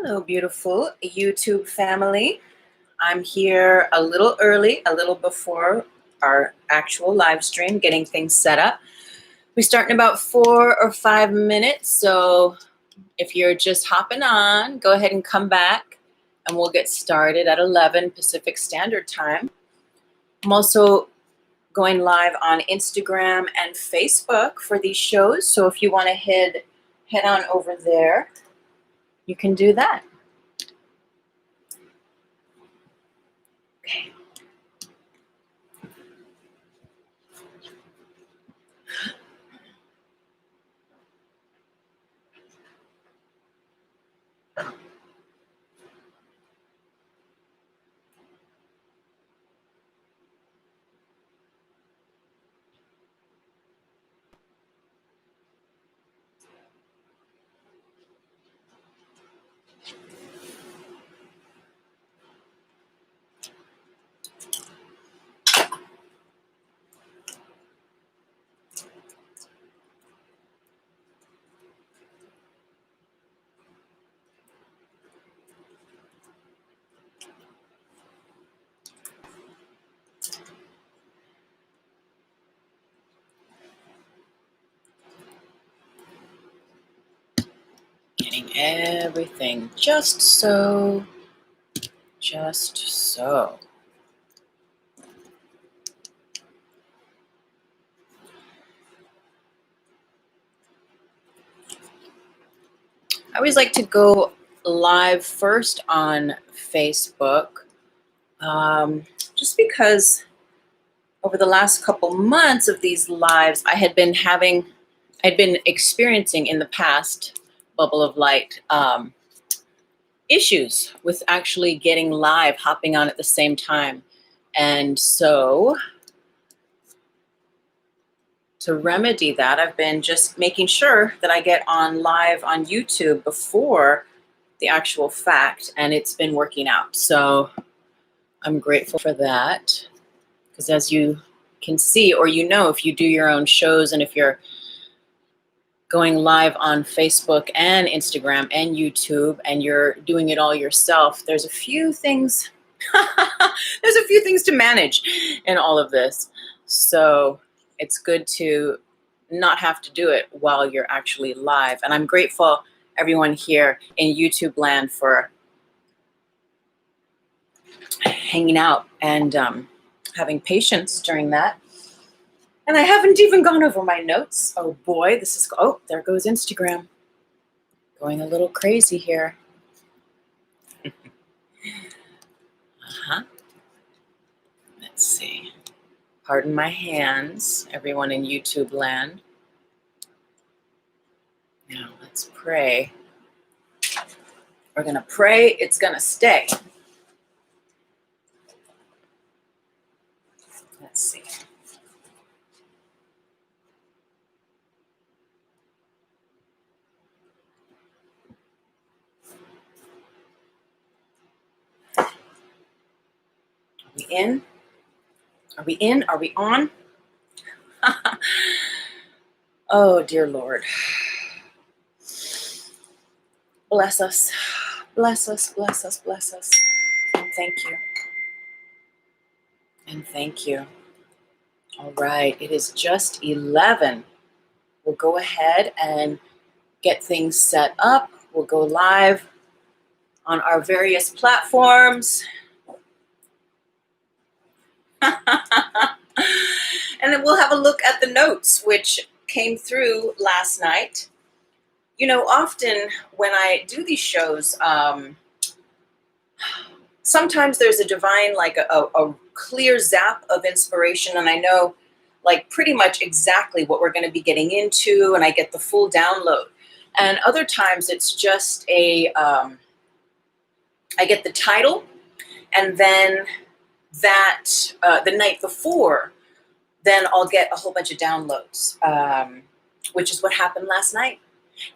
Hello, beautiful YouTube family. I'm here a little early, a little before our actual live stream, getting things set up. We start in about 4 or 5 minutes, so if you're just hopping on, go ahead and come back, and we'll get started at 11 Pacific Standard Time. I'm also going live on Instagram and Facebook for these shows, so if you want to head on over there, you can do that. Okay. Getting everything just so. I always like to go live first on Facebook, just because over the last couple months of these lives, I'd been experiencing in the past bubble of light issues with actually getting live, hopping on at the same time. And so to remedy that, I've been just making sure that I get on live on YouTube before the actual fact, and it's been working out. So I'm grateful for that, because as you can see, or if you do your own shows and if you're going live on Facebook and Instagram and YouTube and you're doing it all yourself, there's a few things to manage in all of this. So it's good to not have to do it while you're actually live. And I'm grateful, everyone here in YouTube land, for hanging out and having patience during that. And I haven't even gone over my notes. Oh boy, there goes Instagram. Going a little crazy here. Let's see. Pardon my hands, everyone in YouTube land. Now let's pray. We're gonna pray, it's gonna stay. Let's see. Are we in? Are we in? Are we on? Oh, dear Lord. Bless us. Bless us, bless us, bless us. And thank you. And thank you. All right, it is just 11. We'll go ahead and get things set up. We'll go live on our various platforms. And then we'll have a look at the notes, which came through last night. Often when I do these shows, sometimes there's a divine, like a clear zap of inspiration, and I know like pretty much exactly what we're going to be getting into, and I get the full download. And other times it's just I get the title, and then the night before, then I'll get a whole bunch of downloads, which is what happened last night.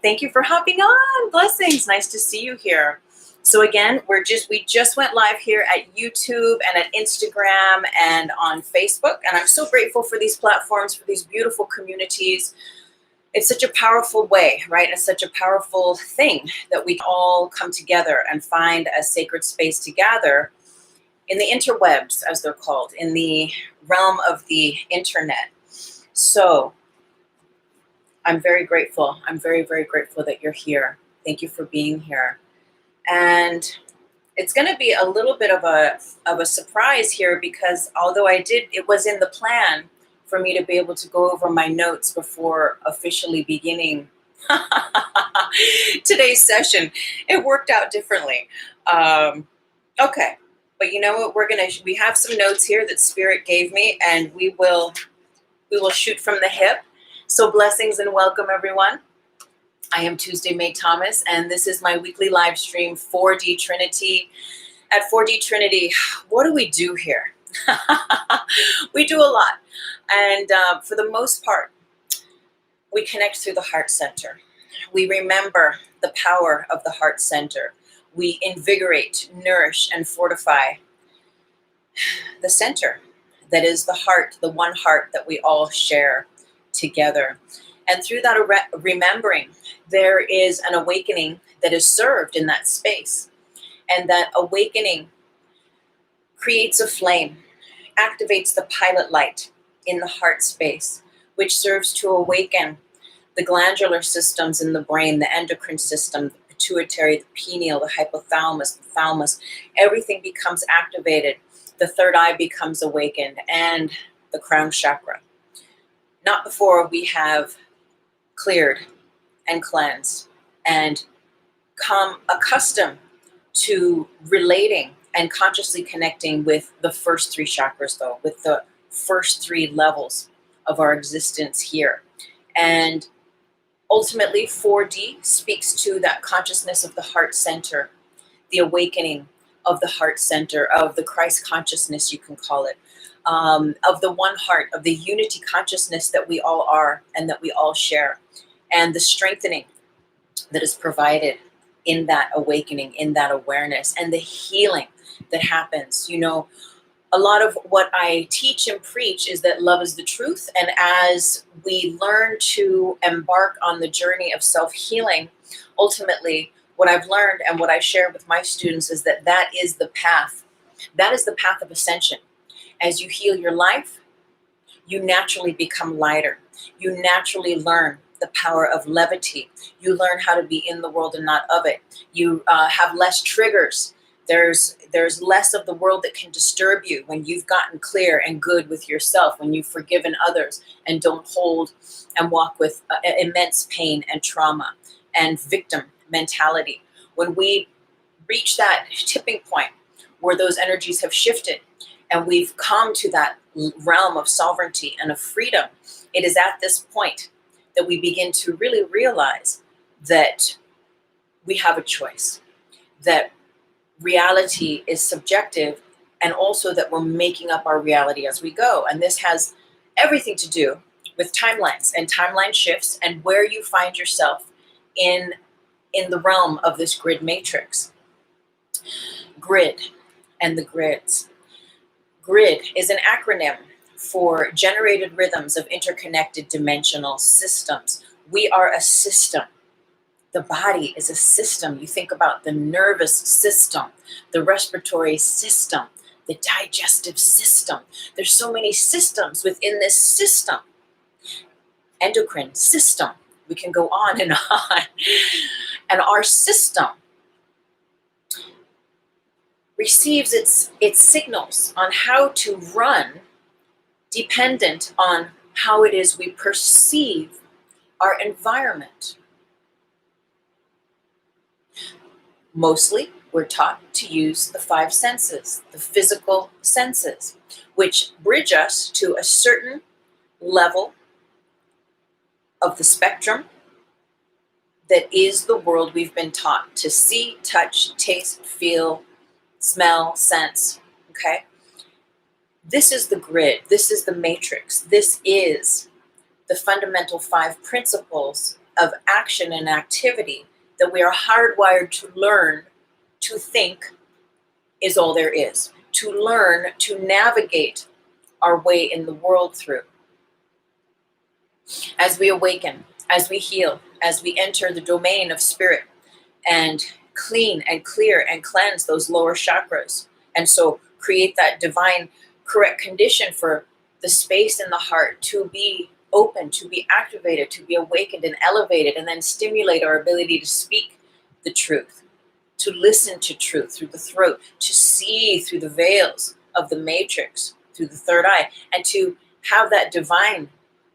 Thank you for hopping on. Blessings. Nice to see you here. So again, we just went live here at YouTube and at Instagram and on Facebook. And I'm so grateful for these platforms, for these beautiful communities. it's such a powerful way, right? It's such a powerful thing that we all come together and find a sacred space to gather in the interwebs, as they're called, in the realm of the internet. So I'm very grateful. I'm very, very grateful that you're here. Thank you for being here. And it's going to be a little bit of a surprise here, because although it was in the plan for me to be able to go over my notes before officially beginning today's session, it worked out differently. Okay, but you know what? We have some notes here that Spirit gave me, and we will shoot from the hip. So blessings and welcome, everyone. I am Tuesday May Thomas, and this is my weekly live stream, 4D Trinity. At 4D Trinity, what do we do here? We do a lot. And for the most part, we connect through the heart center. We remember the power of the heart center. We invigorate, nourish, and fortify the center that is the heart, the one heart that we all share together. And through that remembering, there is an awakening that is served in that space. And that awakening creates a flame, activates the pilot light in the heart space, which serves to awaken the glandular systems in the brain, the endocrine system, the pituitary, the pineal, the hypothalamus, the thalamus. Everything becomes activated. The third eye becomes awakened, and the crown chakra. Not before we have cleared and cleansed and come accustomed to relating and consciously connecting with the first three chakras, though, with the first three levels of our existence here. And ultimately, 4D speaks to that consciousness of the heart center, the awakening of the heart center, of the Christ consciousness, you can call it, of the one heart, of the unity consciousness that we all are and that we all share, and the strengthening that is provided in that awakening, in that awareness, and the healing that happens. You know, a lot of what I teach and preach is that love is the truth. And as we learn to embark on the journey of self-healing, ultimately, what I've learned and what I share with my students is that that is the path. That is the path of ascension. As you heal your life, you naturally become lighter. You naturally learn the power of levity. You learn how to be in the world and not of it. You have less triggers. There's less of the world that can disturb you when you've gotten clear and good with yourself, when you've forgiven others and don't hold and walk with immense pain and trauma and victim mentality. When we reach that tipping point where those energies have shifted and we've come to that realm of sovereignty and of freedom, it is at this point that we begin to really realize that we have a choice, that reality is subjective, and also that we're making up our reality as we go. And this has everything to do with timelines and timeline shifts and where you find yourself in the realm of this grid matrix. Grid and the grids. Grid is an acronym for generated rhythms of interconnected dimensional systems. We are a system. The body is a system. You think about the nervous system, the respiratory system, the digestive system. There's so many systems within this system. Endocrine system. We can go on and on. And our system receives its signals on how to run dependent on how it is we perceive our environment. Mostly, we're taught to use the five senses, the physical senses, which bridge us to a certain level of the spectrum that is the world we've been taught to see, touch, taste, feel, smell, sense, okay? This is the grid. This is the matrix. This is the fundamental five principles of action and activity that we are hardwired to learn to think is all there is, to learn to navigate our way in the world through. As we awaken, as we heal, as we enter the domain of spirit and clean and clear and cleanse those lower chakras. And so create that divine, correct condition for the space in the heart to be open, to be activated, to be awakened and elevated, and then stimulate our ability to speak the truth, to listen to truth through the throat, to see through the veils of the matrix, through the third eye, and to have that divine,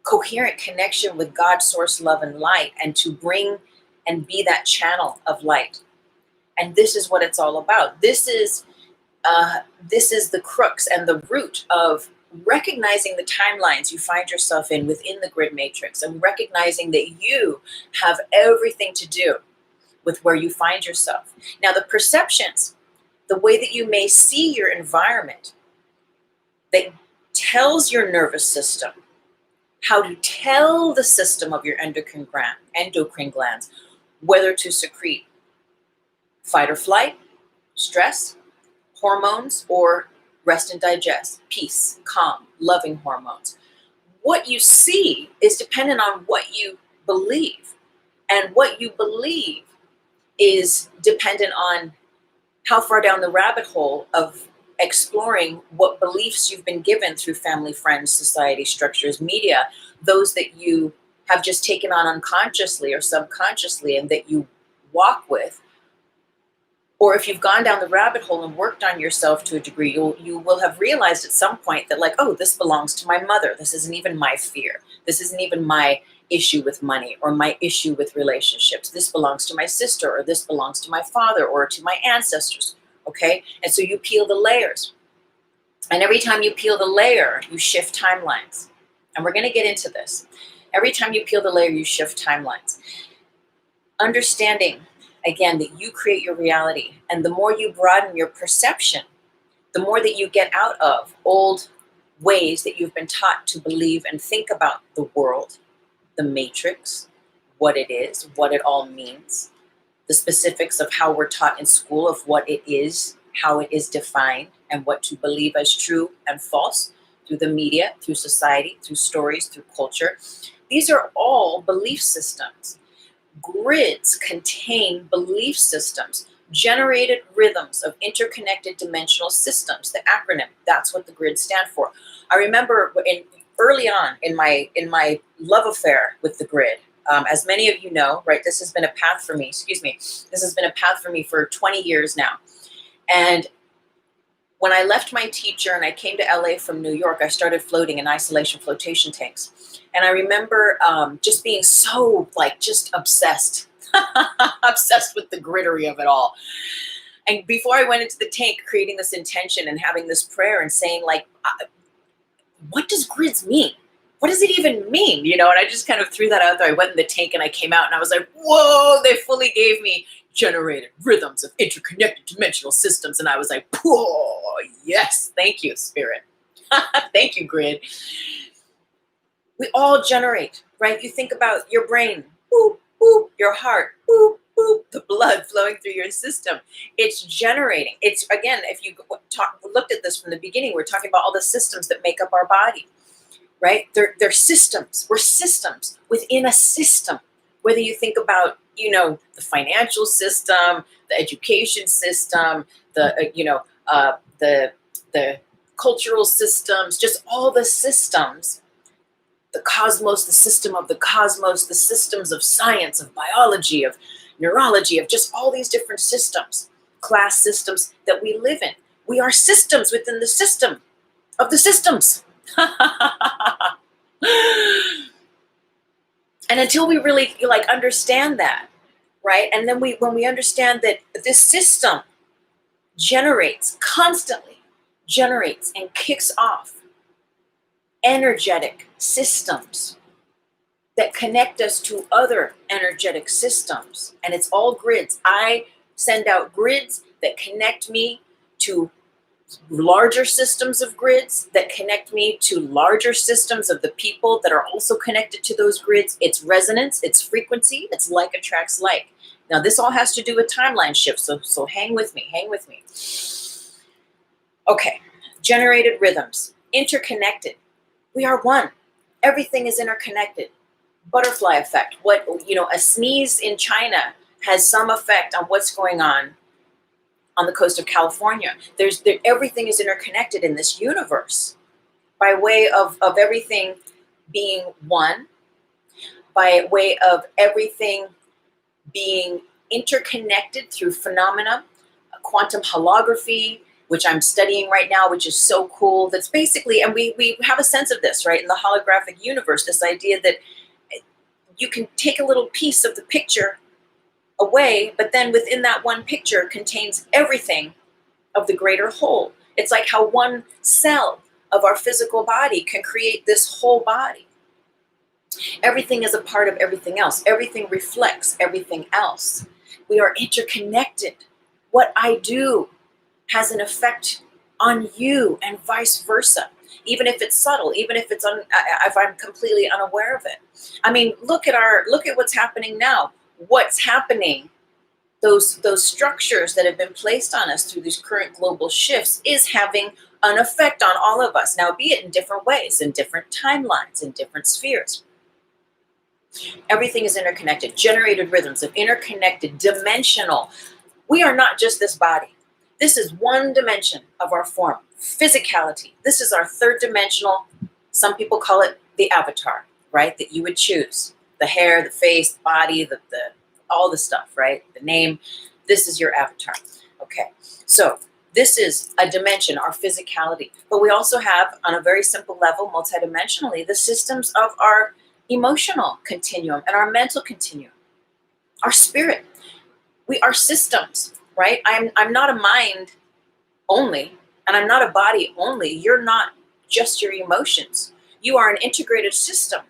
coherent connection with God, source, love, and light, and to bring and be that channel of light. And this is what it's all about. This is the crux and the root of recognizing the timelines you find yourself in within the grid matrix, and recognizing that you have everything to do with where you find yourself. Now, the perceptions, the way that you may see your environment, that tells your nervous system how to tell the system of your endocrine glands whether to secrete fight or flight, stress, hormones, or rest and digest, peace, calm, loving hormones. What you see is dependent on what you believe. And what you believe is dependent on how far down the rabbit hole of exploring what beliefs you've been given through family, friends, society, structures, media, those that you have just taken on unconsciously or subconsciously and that you walk with. Or if you've gone down the rabbit hole and worked on yourself to a degree, you will have realized at some point that, like, oh, this belongs to my mother. This isn't even my fear. This isn't even my issue with money or my issue with relationships. This belongs to my sister, or this belongs to my father or to my ancestors. Okay? And so you peel the layers. And every time you peel the layer, you shift timelines. And we're going to get into this. Every time you peel the layer, you shift timelines. Understanding, again, that you create your reality. And the more you broaden your perception, the more that you get out of old ways that you've been taught to believe and think about the world, the matrix, what it is, what it all means, the specifics of how we're taught in school of what it is, how it is defined, and what to believe as true and false through the media, through society, through stories, through culture. These are all belief systems. Grids contain belief systems, generated rhythms of interconnected dimensional systems. The acronym, that's what the grids stand for. I remember early on in my love affair with the grid, as many of you know, right, this has been a path for me, this has been a path for me for 20 years now. And when I left my teacher and I came to LA from New York, I started floating in isolation flotation tanks. And I remember just being so, like, just obsessed, obsessed with the grittery of it all. And before I went into the tank, creating this intention and having this prayer and saying, like, what does grids mean? What does it even mean? You know, and I just kind of threw that out there. I went in the tank and I came out and I was like, whoa, they fully gave me generated rhythms of interconnected dimensional systems. And I was like, oh, yes, thank you, Spirit. Thank you, grid. We all generate, right? You think about your brain, boop, boop, your heart, boop, boop, the blood flowing through your system. It's generating. It's, again, if you looked at this from the beginning, we're talking about all the systems that make up our body, right? They're systems. We're systems within a system. Whether you think about, you know, the financial system, the education system, the cultural systems, just all the systems, the cosmos, the system of the cosmos, the systems of science, of biology, of neurology, of just all these different systems, class systems that we live in. We are systems within the system of the systems. And until we really, like, understand that, right? And then when we understand that this system constantly generates and kicks off energetic systems that connect us to other energetic systems. And it's all grids. I send out grids that connect me to larger systems of grids, that connect me to larger systems of the people that are also connected to those grids. It's resonance, it's frequency, it's like attracts like. Now, this all has to do with timeline shifts, so hang with me. Okay, generated rhythms, interconnected. We are one. Everything is interconnected. butterfly effect. What, a sneeze in China has some effect on what's going on the coast of California. Everything is interconnected in this universe by way of everything being one, by way of everything being interconnected through phenomena, quantum holography, which I'm studying right now, which is so cool. That's basically, and we have a sense of this, right, in the holographic universe, this idea that you can take a little piece of the picture away, but then within that one picture contains everything of the greater whole. It's like how one cell of our physical body can create this whole body. Everything is a part of everything else. Everything reflects everything else. We are interconnected. What I do has an effect on you and vice versa, even if it's subtle, even if if I'm completely unaware of it. I mean, look at what's happening now. What's happening? Those structures that have been placed on us through these current global shifts is having an effect on all of us. Now, be it in different ways, in different timelines, in different spheres. Everything is interconnected, generated rhythms of interconnected, dimensional. We are not just this body. This is one dimension of our form, physicality. This is our third dimensional. Some people call it the avatar, right? That you would choose. The hair, the face, the body, the all the stuff, right? The name. This is your avatar. Okay. So this is a dimension, our physicality. But we also have, on a very simple level, multidimensionally, the systems of our emotional continuum and our mental continuum, our spirit. We are systems, right? I'm not a mind only, and I'm not a body only. You're not just your emotions. You are an integrated system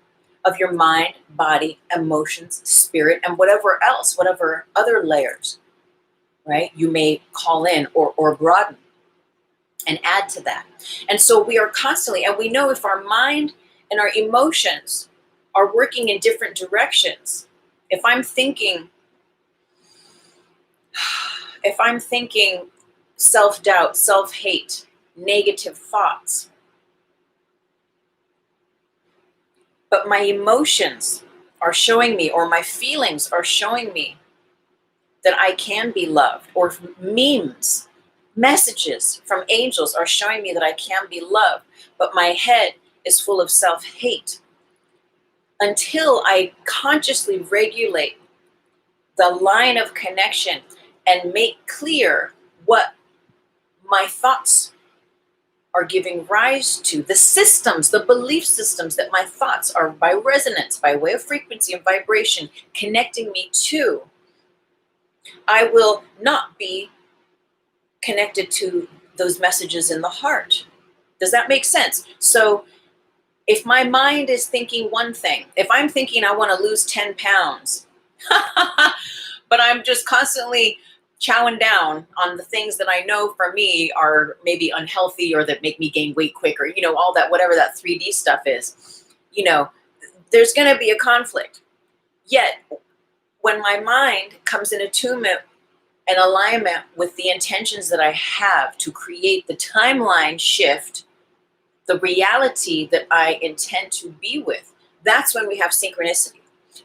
of your mind, body, emotions, spirit, and whatever else, whatever other layers, right, you may call in or broaden and add to that. And so we are constantly, and we know if our mind and our emotions are working in different directions, if I'm thinking self-doubt, self-hate, negative thoughts, but my emotions are showing me, or my feelings are showing me that I can be loved, or memes, messages from angels are showing me that I can be loved, but my head is full of self-hate, until I consciously regulate the line of connection and make clear what my thoughts are giving rise to, the systems, the belief systems that my thoughts are by resonance, by way of frequency and vibration, connecting me to, I will not be connected to those messages in the heart. Does that make sense? So if my mind is thinking one thing, if I'm thinking I want to lose 10 pounds, but I'm just constantly chowing down on the things that I know for me are maybe unhealthy or that make me gain weight quicker, all that, whatever that 3D stuff is, there's going to be a conflict. Yet, when my mind comes in attunement and alignment with the intentions that I have to create the timeline shift, the reality that I intend to be with, that's when we have synchronicity.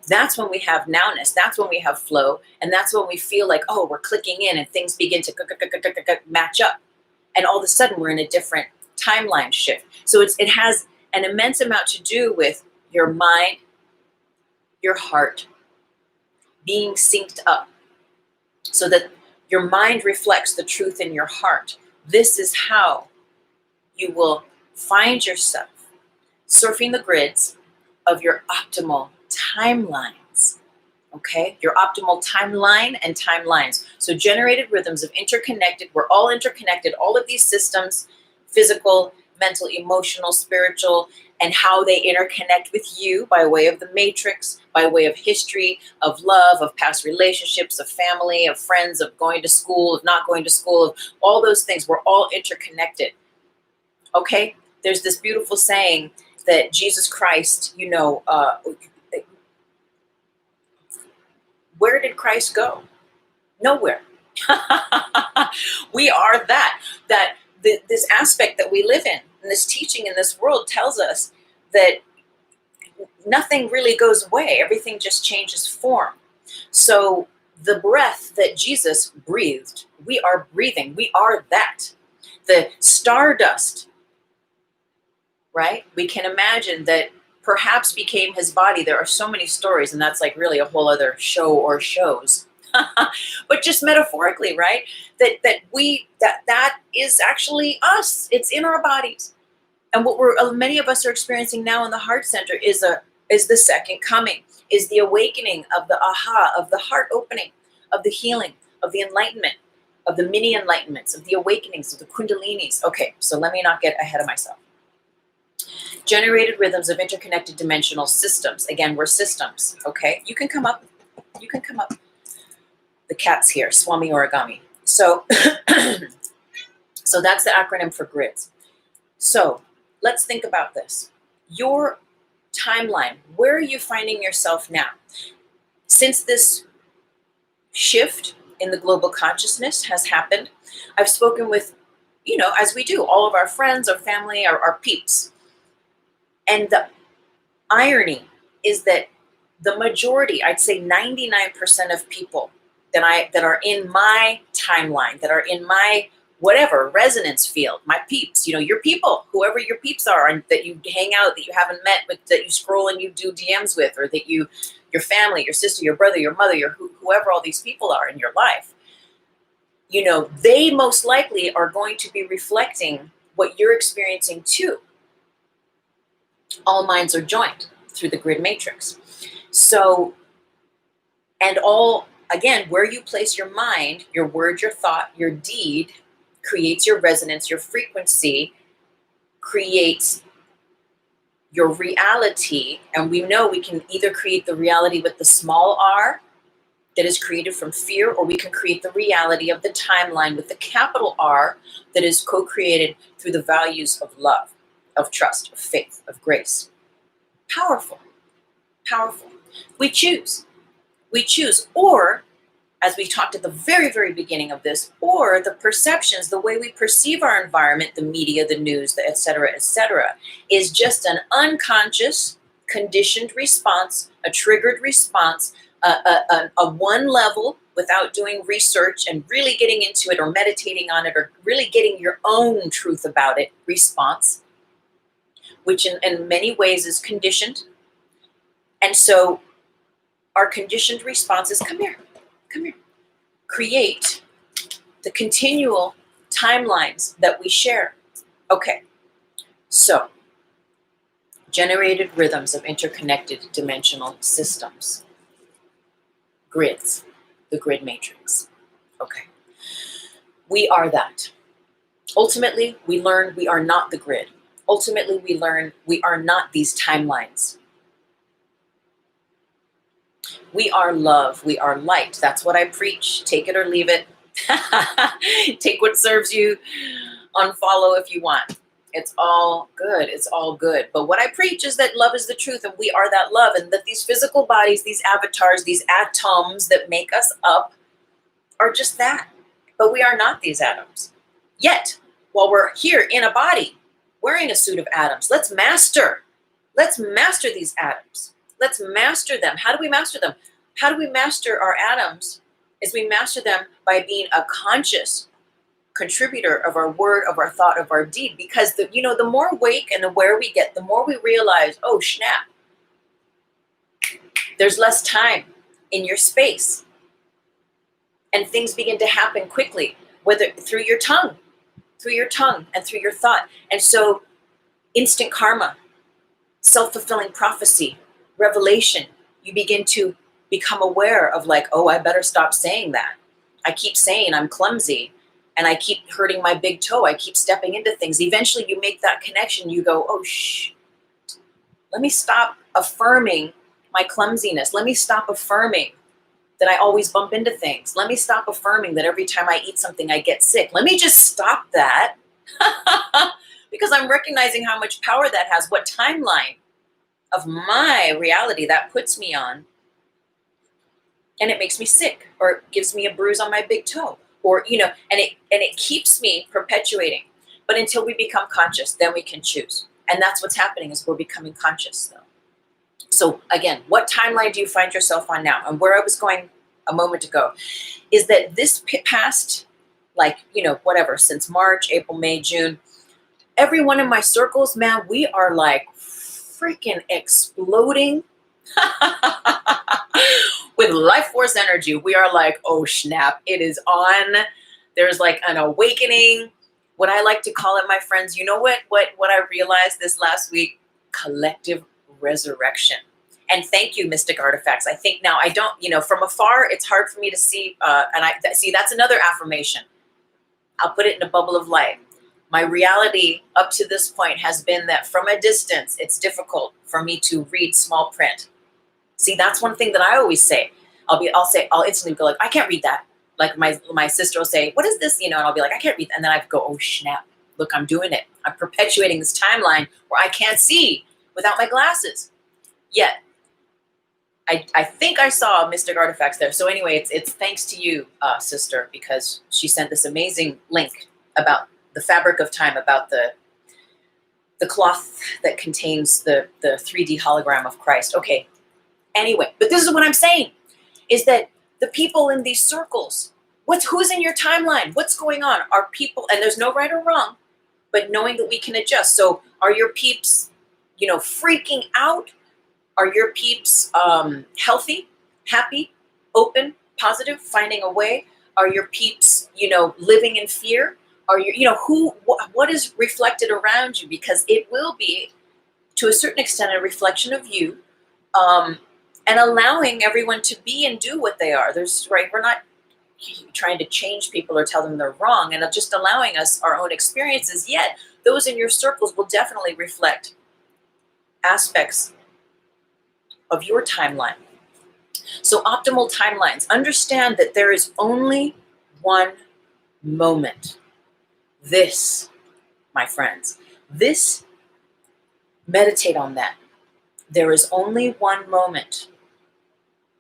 That's when we have nowness. That's when we have flow. And that's when we feel like, oh, we're clicking in and things begin to match up. And all of a sudden we're in a different timeline shift. So it has an immense amount to do with your mind, your heart being synced up so that your mind reflects the truth in your heart. This is how you will find yourself surfing the grids of your optimal timelines, okay? Your optimal timeline and timelines. So generated rhythms of interconnected, we're all interconnected, all of these systems, physical, mental, emotional, spiritual, and how they interconnect with you by way of the matrix, by way of history, of love, of past relationships, of family, of friends, of going to school, of not going to school, of all those things. We're all interconnected, okay? There's this beautiful saying that Jesus Christ, where did Christ go? Nowhere. We are this aspect that we live in, and this teaching in this world tells us that nothing really goes away. Everything just changes form. So the breath that Jesus breathed, we are breathing. We are that. The stardust, right? We can imagine that perhaps became his body. There are so many stories, and that's like really a whole other show or shows. But just metaphorically, right? That is actually us. It's in our bodies. And what many of us are experiencing now in the heart center is the second coming, is the awakening of the aha, of the heart opening, of the healing, of the enlightenment, of the mini enlightenments, of the awakenings, of the kundalinis. Okay, so let me not get ahead of myself. Generated rhythms of interconnected dimensional systems. Again, we're systems. Okay, you can come up. You can come up. The cat's here, Swami Origami. So, so that's the acronym for grids. So let's think about this. Your timeline, where are you finding yourself now? Since this shift in the global consciousness has happened, I've spoken with, as we do, all of our friends, our family, our peeps. And the irony is that the majority, I'd say 99% of people that are in my timeline, that are in my whatever resonance field, my peeps, your people, whoever your peeps are, and that you hang out, that you haven't met, but that you scroll and you do DMs with, or that your family, your sister, your brother, your mother, whoever all these people are in your life, they most likely are going to be reflecting what you're experiencing too. All minds are joined through the grid matrix. So, and again, where you place your mind, your word, your thought, your deed creates your resonance, your frequency creates your reality. And we know we can either create the reality with the small r that is created from fear, or we can create the reality of the timeline with the capital R that is co-created through the values of love, of trust, of faith, of grace. Powerful, powerful. We choose, or as we talked at the very, very beginning of this, or the perceptions, the way we perceive our environment, the media, the news, the et cetera, is just an unconscious, conditioned response, a triggered response, a one level without doing research and really getting into it or meditating on it or really getting your own truth about it response, which in many ways is conditioned. And so our conditioned responses, come here, create the continual timelines that we share. Okay, so generated rhythms of interconnected dimensional systems. Grids, the grid matrix. Okay, we are that. Ultimately, we learn we are not the grid. Ultimately, we learn we are not these timelines. We are love. We are light. That's what I preach. Take it or leave it. Take what serves you. Unfollow if you want. It's all good. It's all good. But what I preach is that love is the truth, and we are that love, and that these physical bodies, these avatars, these atoms that make us up are just that. But we are not these atoms. Yet, while we're here in a body, wearing a suit of atoms, let's master these atoms. Let's master them. How do we master them? How do we master our atoms? Is we master them by being a conscious contributor of our word, of our thought, of our deed. Because the more awake and aware we get, the more we realize, oh snap, there's less time in your space. And things begin to happen quickly, whether through your tongue and through your thought. And so instant karma, self-fulfilling prophecy, revelation, you begin to become aware of like, oh, I better stop saying that. I keep saying I'm clumsy and I keep hurting my big toe. I keep stepping into things. Eventually you make that connection. You go, oh, let me stop affirming my clumsiness. Let me stop affirming that I always bump into things. Let me stop affirming that every time I eat something, I get sick. Let me just stop that because I'm recognizing how much power that has, what timeline of my reality that puts me on, and it makes me sick or gives me a bruise on my big toe, or and it keeps me perpetuating. But until we become conscious, then we can choose. And that's what's happening, is we're becoming conscious though. So again, what timeline do you find yourself on now? And where I was going a moment ago is that this past, like, whatever, since March, April, May, June, everyone in my circles, man, we are like freaking exploding with life force energy. We are like, oh snap, it is on. There's like an awakening. What I like to call it, my friends, you know what I realized this last week? Collective resurrection. And thank you, Mystic Artifacts. I think now I don't, from afar, it's hard for me to see. And I see that's another affirmation. I'll put it in a bubble of light. My reality up to this point has been that from a distance, it's difficult for me to read small print. See, that's one thing that I always say. I'll instantly go like, I can't read that. Like my sister will say, what is this? And I'll be like, I can't read that. And then I go, oh snap, look, I'm doing it. I'm perpetuating this timeline where I can't see without my glasses. Yet, I think I saw Mystic Artifacts there. So anyway, it's thanks to you, sister, because she sent this amazing link about the fabric of time, about the cloth that contains the 3D hologram of Christ. Okay. Anyway, but this is what I'm saying, is that the people in these circles, who's in your timeline? What's going on? Are people, and there's no right or wrong, but knowing that we can adjust. So are your peeps, freaking out? Are your peeps healthy, happy, open, positive, finding a way? Are your peeps, living in fear? Are what is reflected around you? Because it will be, to a certain extent, a reflection of you, and allowing everyone to be and do what they are. We're not trying to change people or tell them they're wrong, and just allowing us our own experiences. Yet those in your circles will definitely reflect aspects of your timeline. So optimal timelines. Understand that there is only one moment. This, my friends, meditate on that. There is only one moment.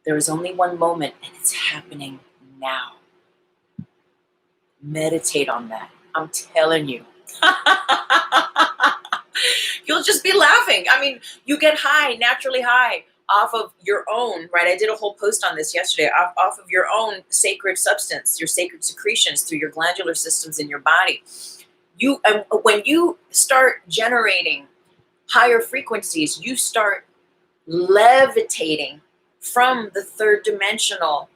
There is only one moment, and it's happening now. Meditate on that. I'm telling you. You'll just be laughing. I mean, you get high, naturally high, off of your own, right? I did a whole post on this yesterday, off of your own sacred substance, your sacred secretions through your glandular systems in your body. When you start generating higher frequencies, you start levitating from the third dimensional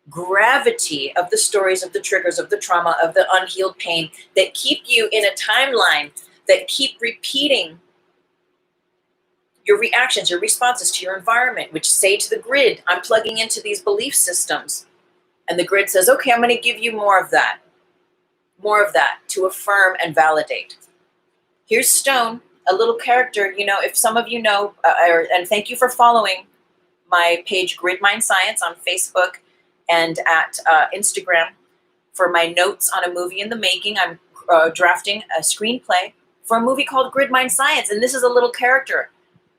gravity of the stories, of the triggers, of the trauma, of the unhealed pain that keep you in a timeline, that keep repeating your reactions, your responses to your environment, which say to the grid, I'm plugging into these belief systems. And the grid says, okay, I'm going to give you more of that to affirm and validate. Here's Stone, a little character, if some of you know, and thank you for following my page, Grid Mind Science, on Facebook and at Instagram for my notes on a movie in the making. I'm drafting a screenplay for a movie called Grid Mind Science, and this is a little character.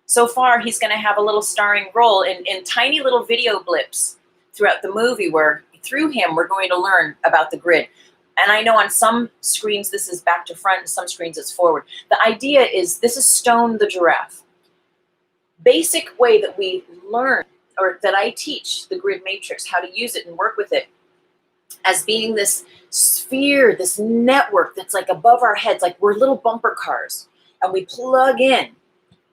So far, he's going to have a little starring role in tiny little video blips throughout the movie where, through him, we're going to learn about the grid. And I know on some screens this is back to front, and some screens it's forward. The idea is, this is Stone the giraffe. Basic way that we learn, or that I teach the grid matrix, how to use it and work with it, as being this sphere, this network that's like above our heads, like we're little bumper cars, and we plug in,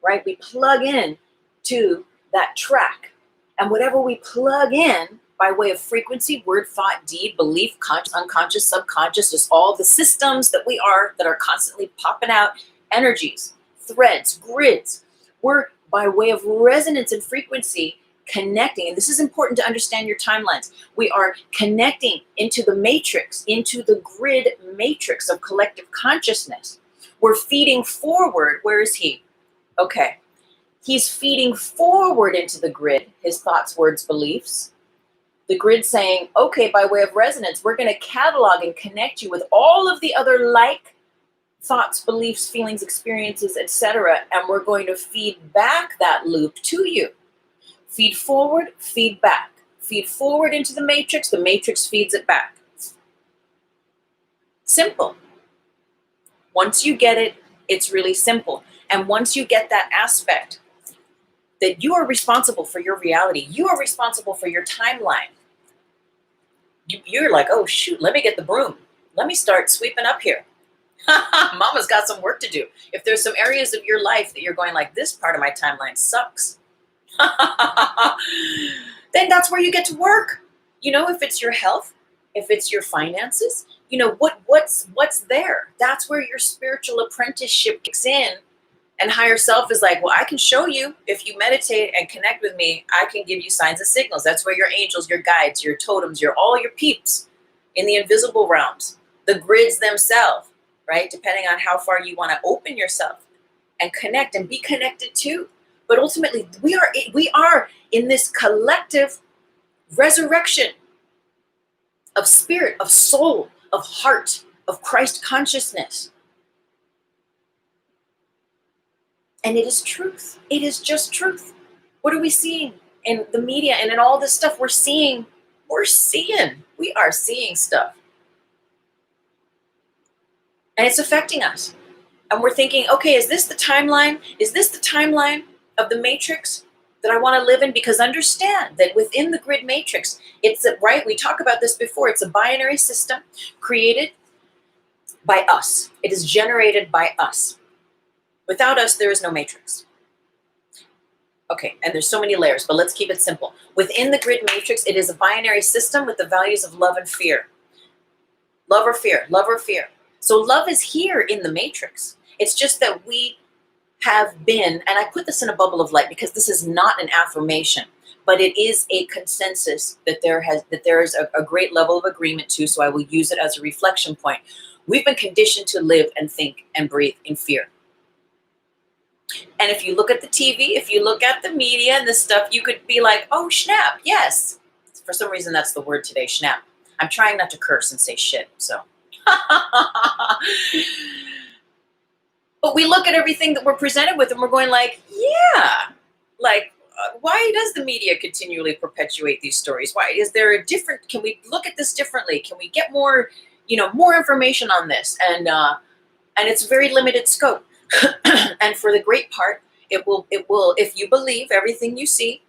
right? We plug in to that track, and whatever we plug in by way of frequency, word, thought, deed, belief, conscious, unconscious, subconscious, just all the systems that we are, that are constantly popping out, energies, threads, grids, we're, by way of resonance and frequency, connecting. And this is important to understand your timelines. We are connecting into the matrix, into the grid matrix of collective consciousness. We're feeding forward. Where is he? Okay. He's feeding forward into the grid, his thoughts, words, beliefs. The grid saying, okay, by way of resonance, we're going to catalog and connect you with all of the other like thoughts, beliefs, feelings, experiences, etc. And we're going to feed back that loop to you. Feed forward, feed back. Feed forward into the matrix feeds it back. Simple. Once you get it, it's really simple. And once you get that aspect, that you are responsible for your reality. You are responsible for your timeline. You're like, oh shoot, let me get the broom. Let me start sweeping up here. Mama's got some work to do. If there's some areas of your life that you're going like, this part of my timeline sucks, then that's where you get to work. You know, if it's your health, if it's your finances, you know, what's there? That's where your spiritual apprenticeship kicks in. And higher self is like, well, I can show you. If you meditate and connect with me, I can give you signs and signals. That's where your angels, your guides, your totems, all your peeps in the invisible realms, the grids themselves, right? Depending on how far you want to open yourself and connect and be connected to. But ultimately, we are in this collective resurrection of spirit, of soul, of heart, of Christ consciousness. And it is truth. It is just truth. What are we seeing in the media and in all this stuff? We are seeing stuff. And it's affecting us. And we're thinking, okay, is this the timeline? Is this the timeline of the matrix that I want to live in? Because understand that within the grid matrix, right, we talked about this before, it's a binary system created by us. It is generated by us. Without us, there is no matrix. Okay, and there's so many layers, but let's keep it simple. Within the grid matrix, it is a binary system with the values of love and fear. Love or fear, love or fear. So love is here in the matrix. It's just that we have been, and I put this in a bubble of light because this is not an affirmation, but it is a consensus that there is a great level of agreement to, so I will use it as a reflection point. We've been conditioned to live and think and breathe in fear. And if you look at the TV, if you look at the media and this stuff, you could be like, oh, snap, yes. For some reason, that's the word today, snap. I'm trying not to curse and say shit, so. But we look at everything that we're presented with and we're going like, yeah, like, why does the media continually perpetuate these stories? Why is there can we look at this differently? Can we get more, more information on this? And it's very limited scope. And for the great part, it will, if you believe everything you see,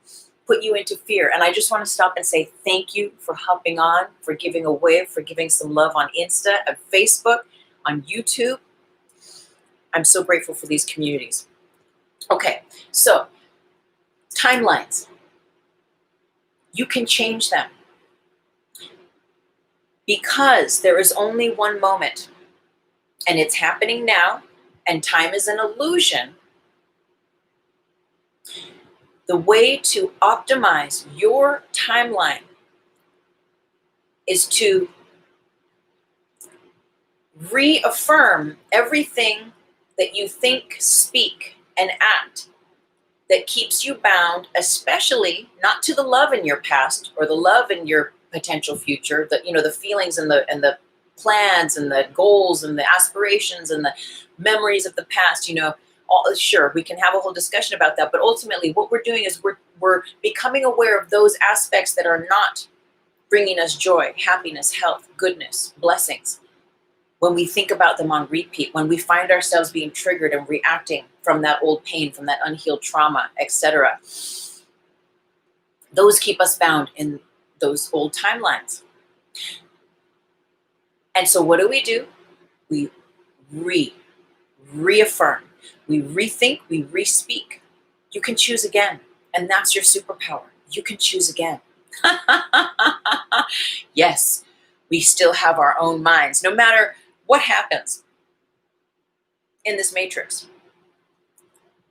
put you into fear. And I just want to stop and say thank you for hopping on, for giving a wave, for giving some love on Insta, on Facebook, on YouTube. I'm so grateful for these communities. Okay, so timelines. You can change them. Because there is only one moment, and it's happening now, and time is an illusion. The way to optimize your timeline is to reaffirm everything that you think, speak, and act that keeps you bound, especially not to the love in your past or the love in your potential future, the feelings and the plans and the goals and the aspirations and the memories of the past, sure, we can have a whole discussion about that. But ultimately what we're doing is we're becoming aware of those aspects that are not bringing us joy, happiness, health, goodness, blessings. When we think about them on repeat, when we find ourselves being triggered and reacting from that old pain, from that unhealed trauma, etc., those keep us bound in those old timelines. And so what do? We reaffirm, we rethink, we re-speak. You can choose again. And that's your superpower. You can choose again. Yes, we still have our own minds, no matter what happens in this matrix.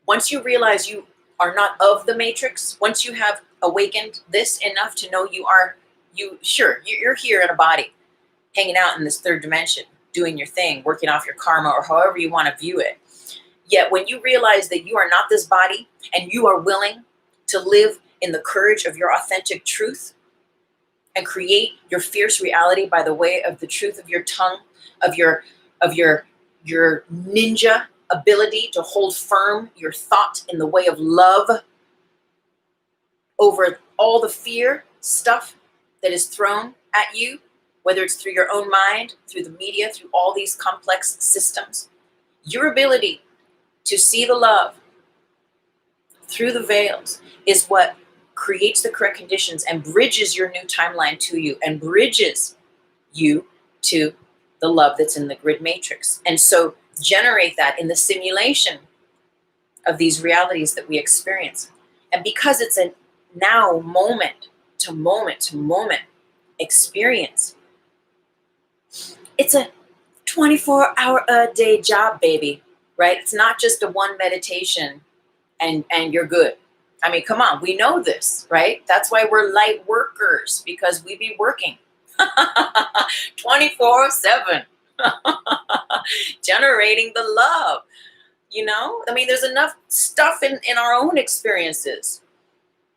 Once you realize you are not of the matrix, once you have awakened this enough to know you're here in a body, hanging out in this third dimension, doing your thing, working off your karma, or however you want to view it. Yet when you realize that you are not this body and you are willing to live in the courage of your authentic truth and create your fierce reality by the way of the truth of your tongue, of your ninja ability to hold firm your thought in the way of love over all the fear stuff that is thrown at you, whether it's through your own mind, through the media, through all these complex systems. Your ability to see the love through the veils is what creates the correct conditions and bridges your new timeline to you and bridges you to the love that's in the grid matrix. And so generate that in the simulation of these realities that we experience. And because it's a now moment to moment to moment experience, it's a 24-hour-a-day job, baby, right? It's not just a one meditation and you're good. I mean, come on, we know this, right? That's why we're light workers, because we be working 24/7, generating the love, you know? I mean, there's enough stuff in our own experiences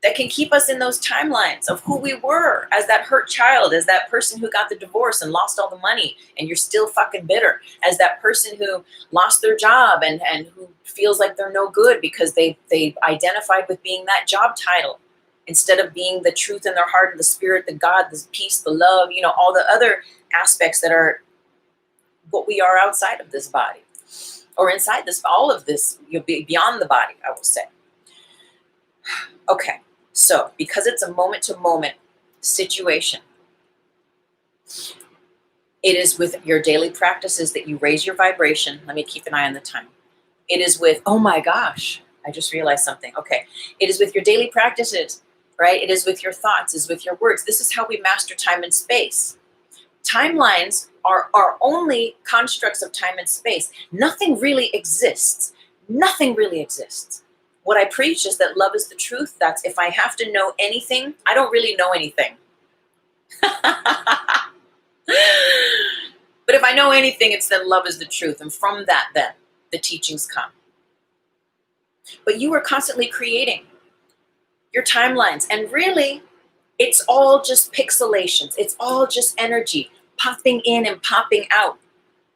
that can keep us in those timelines of who we were as that hurt child, as that person who got the divorce and lost all the money and you're still fucking bitter, as that person who lost their job and who feels like they're no good because they identified with being that job title instead of being the truth in their heart and the spirit, the God, the peace, the love, you know, all the other aspects that are what we are outside of this body or inside this, all of this, you'll be beyond the body, I will say. Okay. So, because it's a moment-to-moment situation, it is with your daily practices that you raise your vibration. Let me keep an eye on the time. It is with, oh my gosh, I just realized something. Okay. It is with your daily practices, right? It is with your thoughts, it is with your words. This is how we master time and space. Timelines are only constructs of time and space. Nothing really exists. Nothing really exists. What I preach is that love is the truth. That's if I have to know anything, I don't really know anything. But if I know anything, it's that love is the truth. And from that, then, the teachings come. But you are constantly creating your timelines. And really, it's all just pixelations. It's all just energy popping in and popping out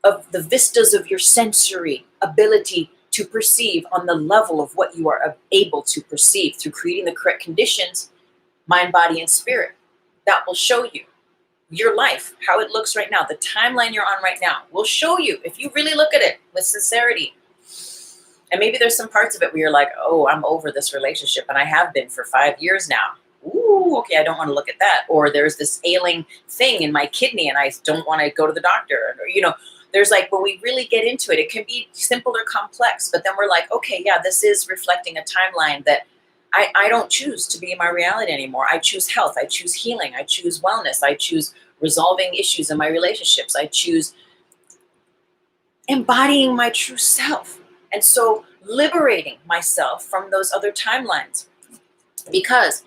of the vistas of your sensory ability to perceive on the level of what you are able to perceive through creating the correct conditions, mind, body, and spirit. That will show you your life, how it looks right now. The timeline you're on right now will show you if you really look at it with sincerity. And maybe there's some parts of it where you're like, oh, I'm over this relationship and I have been for 5 years now. Ooh, okay, I don't want to look at that. Or there's this ailing thing in my kidney and I don't want to go to the doctor. Or, you know, there's like, when we really get into it, it can be simple or complex, but then we're like, okay, yeah, this is reflecting a timeline that I don't choose to be in my reality anymore. I choose health. I choose healing. I choose wellness. I choose resolving issues in my relationships. I choose embodying my true self. And so liberating myself from those other timelines, because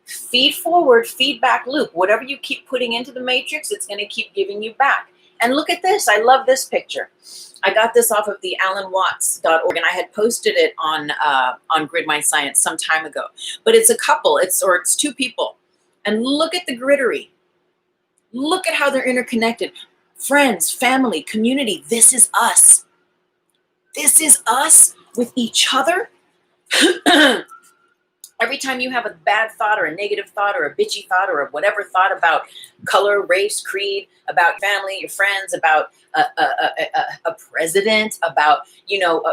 feed forward, feedback loop, whatever you keep putting into the matrix, it's going to keep giving you back. And look at this. I love this picture. I got this off of the alanwatts.org, and I had posted it on Grid Mind Science some time ago. But it's a couple, it's two people. And look at the grittery. Look at how they're interconnected. Friends, family, community. This is us. This is us with each other. Every time you have a bad thought or a negative thought or a bitchy thought or whatever thought about color, race, creed, about family, your friends, about a president, about, you know,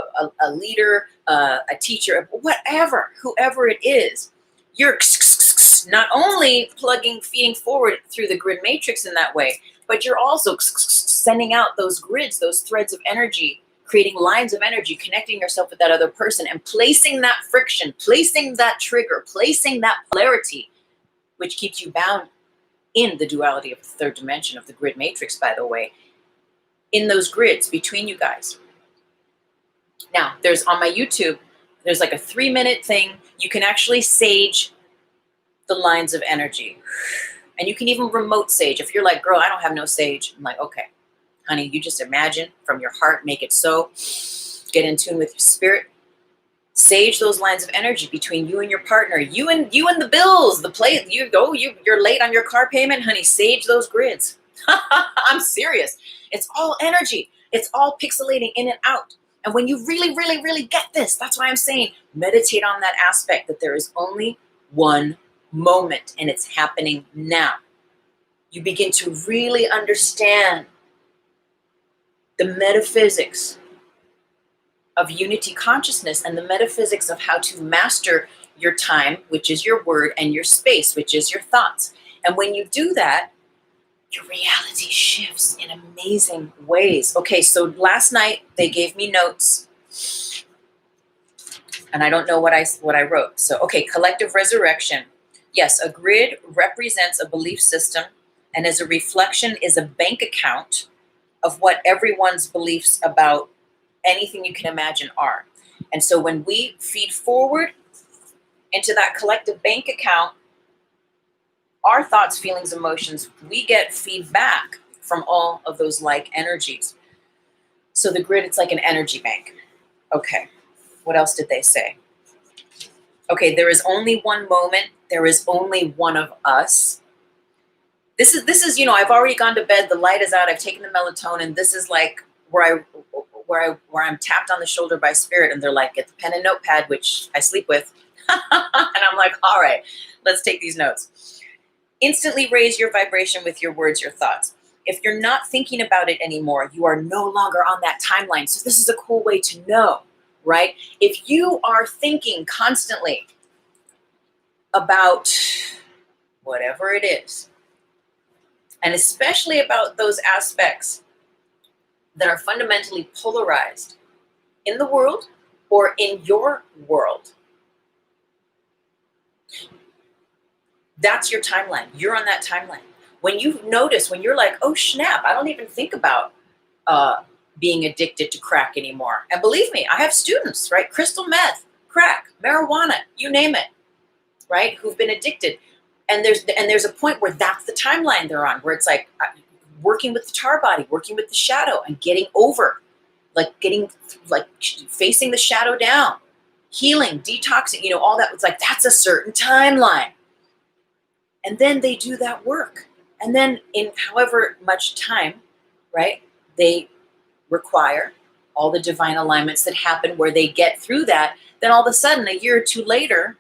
a leader, a teacher, whatever, whoever it is, you're not only feeding forward through the grid matrix in that way, but you're also sending out those grids, those threads of energy, creating lines of energy, connecting yourself with that other person and placing that friction, placing that trigger, placing that polarity, which keeps you bound in the duality of the third dimension of the grid matrix, by the way, in those grids between you guys. Now, there's on my YouTube, there's like a 3-minute thing. You can actually sage the lines of energy. And you can even remote sage. If you're like, girl, I don't have no sage. I'm like, okay. Honey, you just imagine from your heart, make it so. Get in tune with your spirit. Sage those lines of energy between you and your partner, you and the bills, the plate. You're late on your car payment, honey. Sage those grids. I'm serious. It's all energy. It's all pixelating in and out. And when you really, really, really get this, that's why I'm saying meditate on that aspect that there is only one moment and it's happening now. You begin to really understand the metaphysics of unity consciousness and the metaphysics of how to master your time, which is your word, and your space, which is your thoughts. And when you do that, your reality shifts in amazing ways. Okay, so last night they gave me notes, and I don't know what I wrote. So, okay, collective resurrection. Yes, a grid represents a belief system, and as a reflection is a bank account of what everyone's beliefs about anything you can imagine are. And so when we feed forward into that collective bank account, our thoughts, feelings, emotions, we get feedback from all of those like energies. So the grid, it's like an energy bank. Okay, what else did they say? Okay, there is only one moment. There is only one of us. This is, you know, I've already gone to bed. The light is out. I've taken the melatonin. This is like where I'm tapped on the shoulder by spirit, and they're like, get the pen and notepad, which I sleep with. And I'm like, all right, let's take these notes. Instantly raise your vibration with your words, your thoughts. If you're not thinking about it anymore, you are no longer on that timeline. So this is a cool way to know, right? If you are thinking constantly about whatever it is, and especially about those aspects that are fundamentally polarized in the world or in your world, that's your timeline. You're on that timeline. When you notice, when you're like, oh snap, I don't even think about being addicted to crack anymore. And believe me, I have students, right? Crystal meth, crack, marijuana, you name it, right? Who've been addicted. And there's a point where that's the timeline they're on, where it's like working with the tar body, working with the shadow, and getting over, facing the shadow down, healing, detoxing, you know, all that. It's like, that's a certain timeline. And then they do that work. And then in however much time, right, they require all the divine alignments that happen where they get through that, then all of a sudden, a year or two later,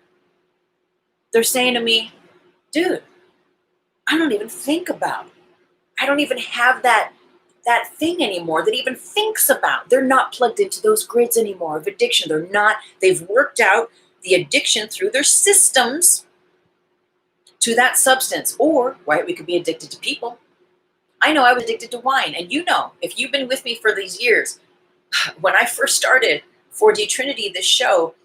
they're saying to me, dude, I don't even think about it. I don't even have that thing anymore that even thinks about. They're not plugged into those grids anymore of addiction. They've worked out the addiction through their systems to that substance. Or, right, we could be addicted to people. I know I was addicted to wine. And you know, if you've been with me for these years, when I first started 4D Trinity, this show,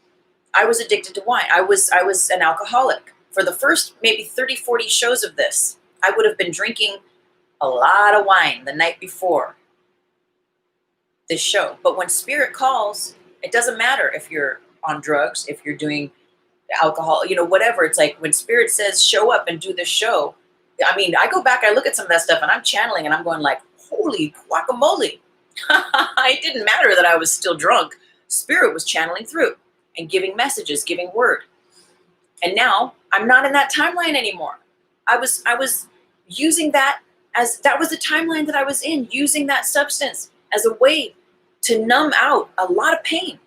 I was addicted to wine. I was an alcoholic. For the first maybe 30, 40 shows of this, I would have been drinking a lot of wine the night before this show. But when spirit calls, it doesn't matter if you're on drugs, if you're doing alcohol, you know, whatever. It's like when spirit says, show up and do this show. I mean, I go back, I look at some of that stuff and I'm channeling and I'm going like, holy guacamole. It didn't matter that I was still drunk. Spirit was channeling through and giving messages, giving word. And now I'm not in that timeline anymore. I was using that was the timeline that I was in, using that substance as a way to numb out a lot of pain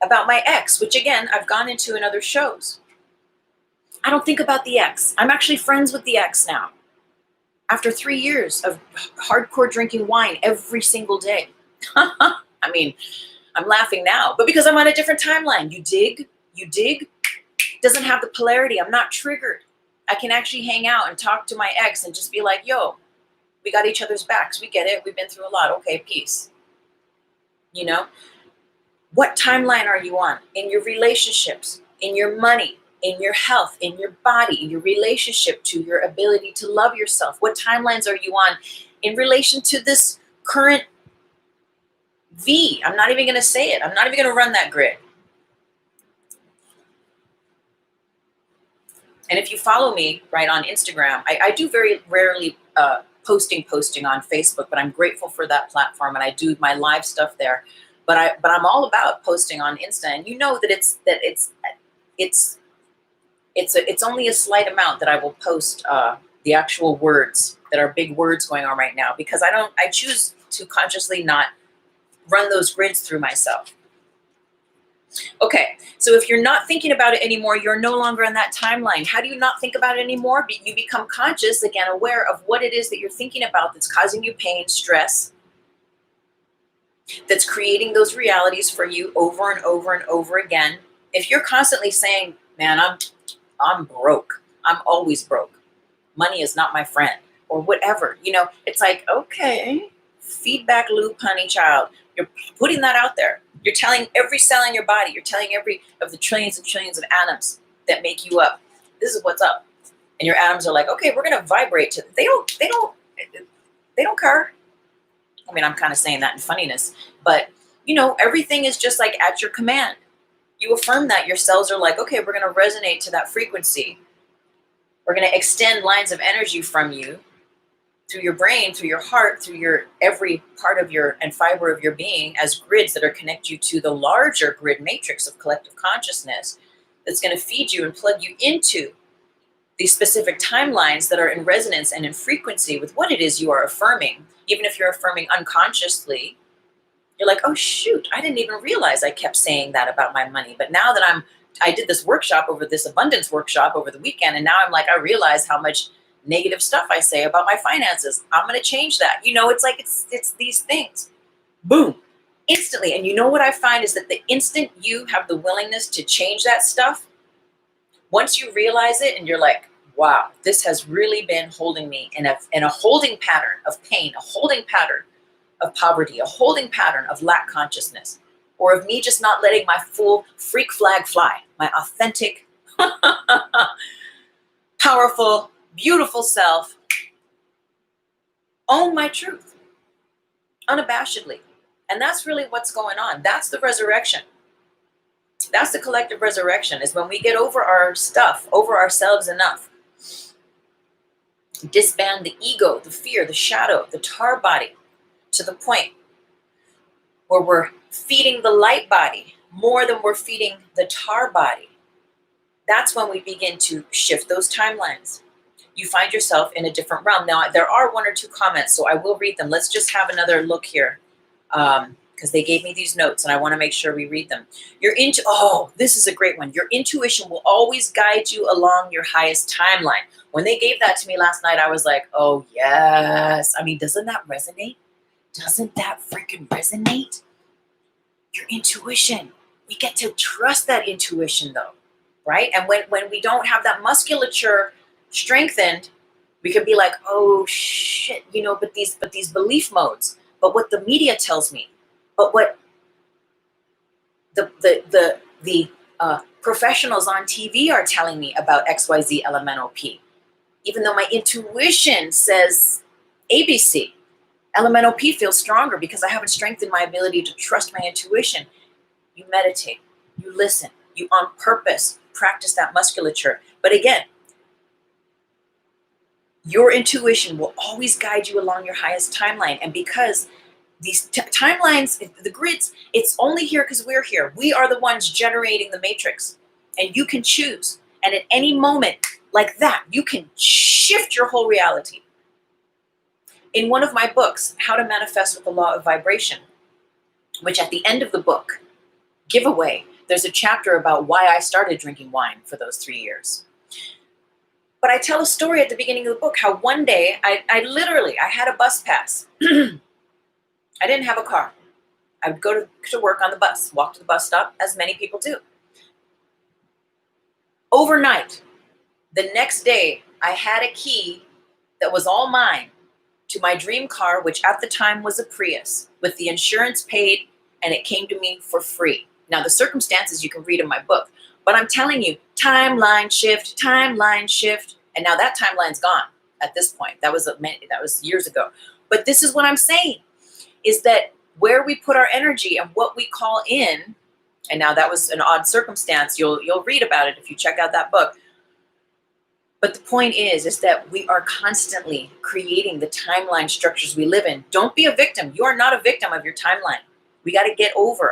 about my ex, which again, I've gone into in other shows. I don't think about the ex. I'm actually friends with the ex now. After 3 years of hardcore drinking wine every single day. I mean, I'm laughing now, but because I'm on a different timeline. You dig? Doesn't have the polarity. I'm not triggered. I can actually hang out and talk to my ex and just be like, yo, we got each other's backs. We get it. We've been through a lot. Okay, peace. You know? What timeline are you on? In your relationships, in your money, in your health, in your body, in your relationship to your ability to love yourself? What timelines are you on in relation to this current V? I'm not even going to say it. I'm not even going to run that grid. And if you follow me right on Instagram, I do very rarely posting on Facebook, but I'm grateful for that platform and I do my live stuff there. But I'm all about posting on Insta, and you know that it's only a slight amount that I will post the actual words that are big words going on right now, because I choose to consciously not run those grids through myself. Okay, so if you're not thinking about it anymore, you're no longer on that timeline. How do you not think about it anymore? You become conscious, again, aware of what it is that you're thinking about that's causing you pain, stress. that's creating those realities for you over and over and over again. If you're constantly saying, man, I'm broke, I'm always broke, money is not my friend, or whatever, it's like, okay, feedback loop, honey child. You're putting that out there. You're telling every cell in your body, you're telling every of the trillions and trillions of atoms that make you up, this is what's up. And your atoms are like, okay, we're gonna vibrate to, they don't care. I mean, I'm kind of saying that in funniness, but everything is just like at your command. You affirm that, your cells are like, okay, we're going to resonate to that frequency. We're going to extend lines of energy from you through your brain, through your heart, through your every part of your and fiber of your being as grids that are connect you to the larger grid matrix of collective consciousness that's going to feed you and plug you into these specific timelines that are in resonance and in frequency with what it is you are affirming. Even if you're affirming unconsciously, you're like, oh shoot, I didn't even realize I kept saying that about my money. But now that I did this workshop this abundance workshop over the weekend, and now I'm like, I realize how much negative stuff I say about my finances. I'm going to change that. It's like, it's these things. Boom, instantly. And you know what I find is that the instant you have the willingness to change that stuff, once you realize it and you're like, wow, this has really been holding me in a holding pattern of pain, a holding pattern of poverty, a holding pattern of lack consciousness, or of me just not letting my full freak flag fly, my authentic, powerful, beautiful self, own my truth unabashedly. And that's really what's going on. That's the resurrection. That's the collective resurrection, is when we get over our stuff, over ourselves enough. Disband the ego, the fear, the shadow, the tar body, to the point where we're feeding the light body more than we're feeding the tar body. That's when we begin to shift those timelines. You find yourself in a different realm. Now, there are one or two comments, so I will read them. Let's just have another look here, because they gave me these notes, and I want to make sure we read them. This is a great one. Your intuition will always guide you along your highest timeline. When they gave that to me last night, I was like, oh, yes. I mean, doesn't that resonate? Doesn't that freaking resonate? Your intuition. We get to trust that intuition, though, right? And when we don't have that musculature strengthened, we could be like, oh shit, but these belief modes, but what the media tells me, but what the professionals on TV are telling me about XYZ elemental P, even though my intuition says ABC. Elemental P feels stronger because I haven't strengthened my ability to trust my intuition. You meditate, you listen, you on purpose practice that musculature. But again, your intuition will always guide you along your highest timeline. And because these timelines, the grids, it's only here because we're here. We are the ones generating the matrix. And you can choose. And at any moment like that, you can shift your whole reality. In one of my books, How to Manifest with the Law of Vibration, which at the end of the book, giveaway, there's a chapter about why I started drinking wine for those 3 years. But I tell a story at the beginning of the book, how one day I had a bus pass. I didn't have a car. I would go to work on the bus, walk to the bus stop, as many people do. Overnight, the next day, I had a key that was all mine to my dream car, which at the time was a Prius, with the insurance paid, and it came to me for free. Now, the circumstances you can read in my book, but I'm telling you, timeline shift, and now that timeline's gone at this point. That was years ago. But this is what I'm saying, is that where we put our energy and what we call in, and now that was an odd circumstance. You'll read about it if you check out that book. But the point is that we are constantly creating the timeline structures we live in. Don't be a victim. You are not a victim of your timeline. We got to get over,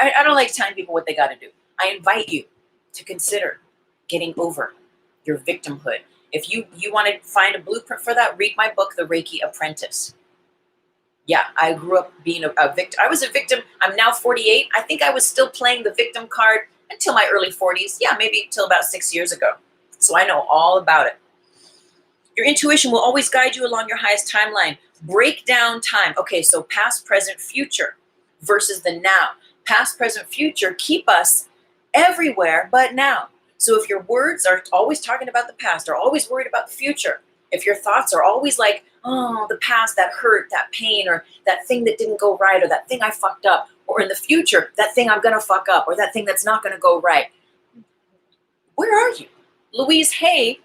I don't like telling people what they got to do. I invite you to consider getting over your victimhood. If you want to find a blueprint for that, read my book, The Reiki Apprentice. Yeah, I grew up being a victim. I was a victim. I'm now 48. I think I was still playing the victim card until my early 40s. Yeah, maybe till about 6 years ago. So I know all about it. Your intuition will always guide you along your highest timeline. Break down time. Okay, so past, present, future. versus the now. Past, present, future keep us everywhere but now. So if your words are always talking about the past, are always worried about the future, if your thoughts are always like, oh, the past, that hurt, that pain, or that thing that didn't go right, or that thing I fucked up, or in the future, that thing I'm going to fuck up, or that thing that's not going to go right, where are you? Louise Hay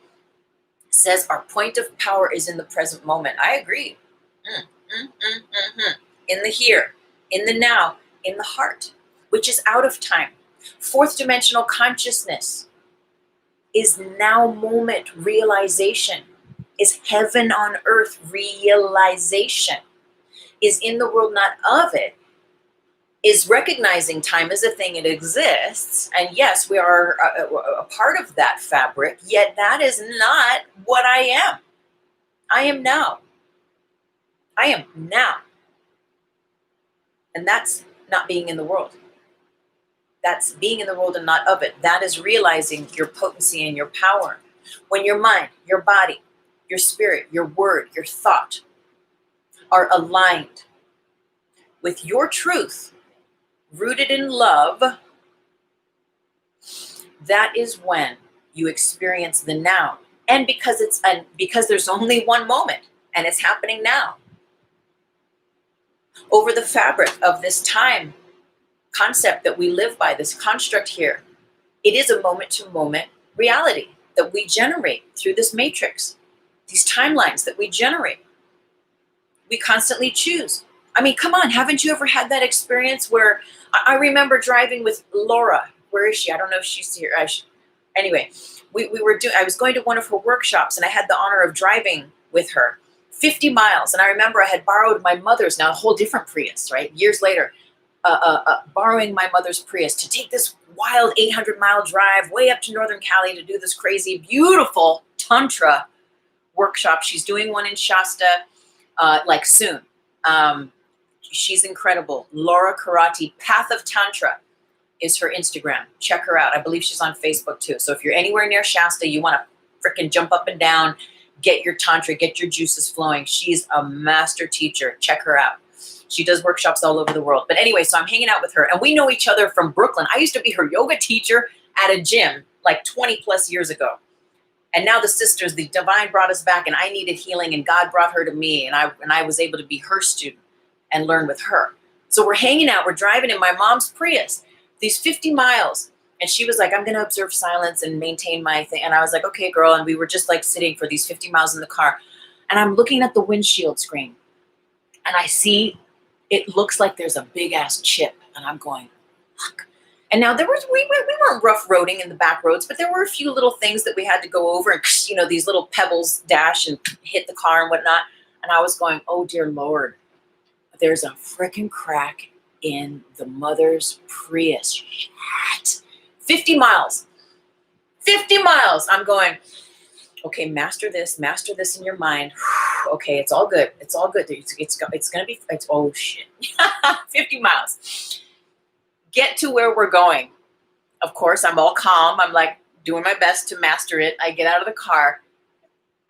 says our point of power is in the present moment. I agree. In the here, in the now, in the heart, which is out of time. Fourth dimensional consciousness is now moment realization, is heaven on earth realization, is in the world, not of it, is recognizing time as a thing, it exists. And yes, we are a part of that fabric, yet that is not what I am. I am now. I am now. And that's not being in the world. That's being in the world and not of it. That is realizing your potency and your power. When your mind, your body, your spirit, your word, your thought are aligned with your truth, rooted in love, that is when you experience the now. And because there's only one moment and it's happening now. Over the fabric of this time concept that we live by, this construct here, it is a moment-to-moment reality that we generate through this matrix, these timelines that we generate. We constantly choose. I mean, come on, haven't you ever had that experience where I remember driving with Laura? Where is she? I don't know if she's here. Anyway, I was going to one of her workshops and I had the honor of driving with her 50 miles. And I remember I had borrowed my mother's, now a whole different Prius, right? Years later, borrowing my mother's Prius to take this wild 800-mile drive way up to Northern Cali to do this crazy, beautiful Tantra workshop. She's doing one in Shasta, like soon. She's incredible. Laura Karate, Path of Tantra is her Instagram. Check her out. I believe she's on Facebook too. So if you're anywhere near Shasta, you want to freaking jump up and down, get your Tantra, get your juices flowing. She's a master teacher. Check her out. She does workshops all over the world. But anyway, so I'm hanging out with her and we know each other from Brooklyn. I used to be her yoga teacher at a gym like 20 plus years ago. And now the sisters, the divine brought us back and I needed healing and God brought her to me and I was able to be her student and learn with her. So we're hanging out, we're driving in my mom's Prius, these 50 miles. And she was like, I'm going to observe silence and maintain my thing. And I was like, okay, girl. And we were just like sitting for these 50 miles in the car. And I'm looking at the windshield screen and I see it looks like there's a big ass chip. And I'm going, fuck. And now we weren't rough roading in the back roads, but there were a few little things that we had to go over and, these little pebbles dash and hit the car and whatnot. And I was going, oh dear Lord, there's a freaking crack in the mother's Prius. Shit. 50 miles. 50 miles. I'm going, okay, master this in your mind. Okay, it's all good. It's all good. It's going to be, oh shit. 50 miles. Get to where we're going. Of course, I'm all calm. I'm like doing my best to master it. I get out of the car.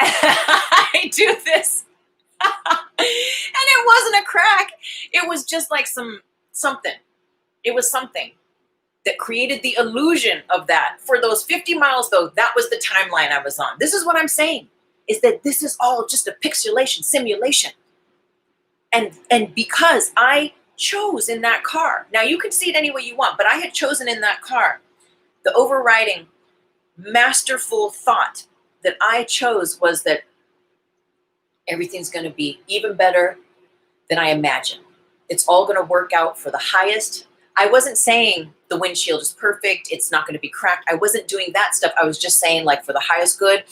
I do this. And it wasn't a crack. It was just like something. It was something that created the illusion of that. For those 50 miles, though, that was the timeline I was on. This is what I'm saying, is that this is all just a pixelation, simulation. And because I chose in that car, now you can see it any way you want, but I had chosen in that car, the overriding masterful thought that I chose was that everything's going to be even better than I imagined. It's all going to work out for the highest. I wasn't saying the windshield is perfect. It's not going to be cracked. I wasn't doing that stuff. I was just saying, like, for the highest good,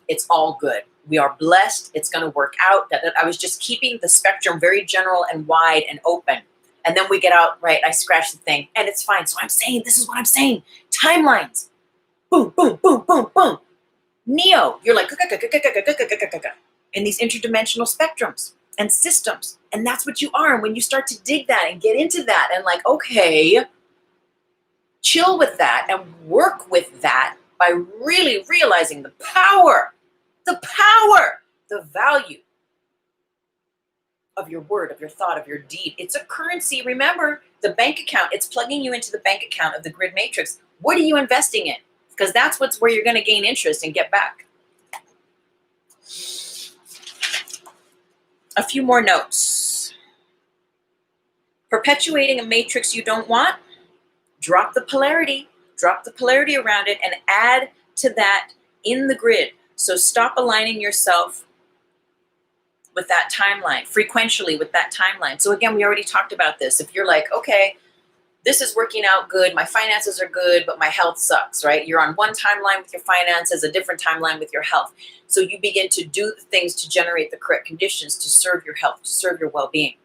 it's all good. We are blessed. It's going to work out. I was just keeping the spectrum very general and wide and open. And then we get out, right? I scratch the thing and it's fine. So I'm saying, this is what I'm saying. Timelines. Boom, boom, boom, boom, boom. Neo, you're like, in these interdimensional spectrums and systems. And that's what you are. And when you start to dig that and get into that and like, okay, chill with that and work with that by really realizing the power, the value of your word, of your thought, of your deed. It's a currency. Remember, the bank account, it's plugging you into the bank account of the grid matrix. What are you investing in? Because that's where you're going to gain interest and get back. A few more notes. Perpetuating a matrix you don't want, drop the polarity around it and add to that in the grid. So stop aligning yourself with that timeline, frequentially with that timeline. So again, we already talked about this. If you're like, okay, this is working out good, my finances are good, but my health sucks, right? You're on one timeline with your finances, a different timeline with your health. So you begin to do the things to generate the correct conditions to serve your health, to serve your well-being.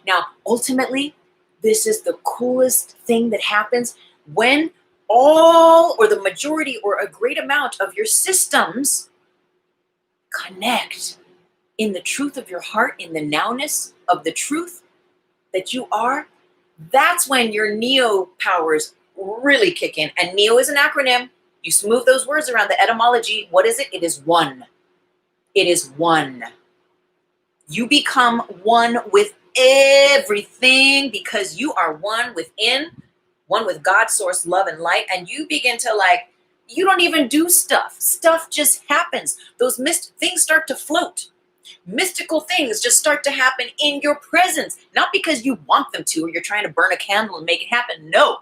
Now, ultimately, this is the coolest thing that happens when all or the majority or a great amount of your systems connect in the truth of your heart, in the nowness of the truth that you are. That's when your Neo powers really kick in. And Neo is an acronym. You smooth those words around, the etymology. What is it? It is one. It is one. You become one with everything because you are one within, one with God, source, love, and light. And you begin to you don't even do stuff. Stuff just happens. Those things start to float. Mystical things just start to happen in your presence. Not because you want them to or you're trying to burn a candle and make it happen. No,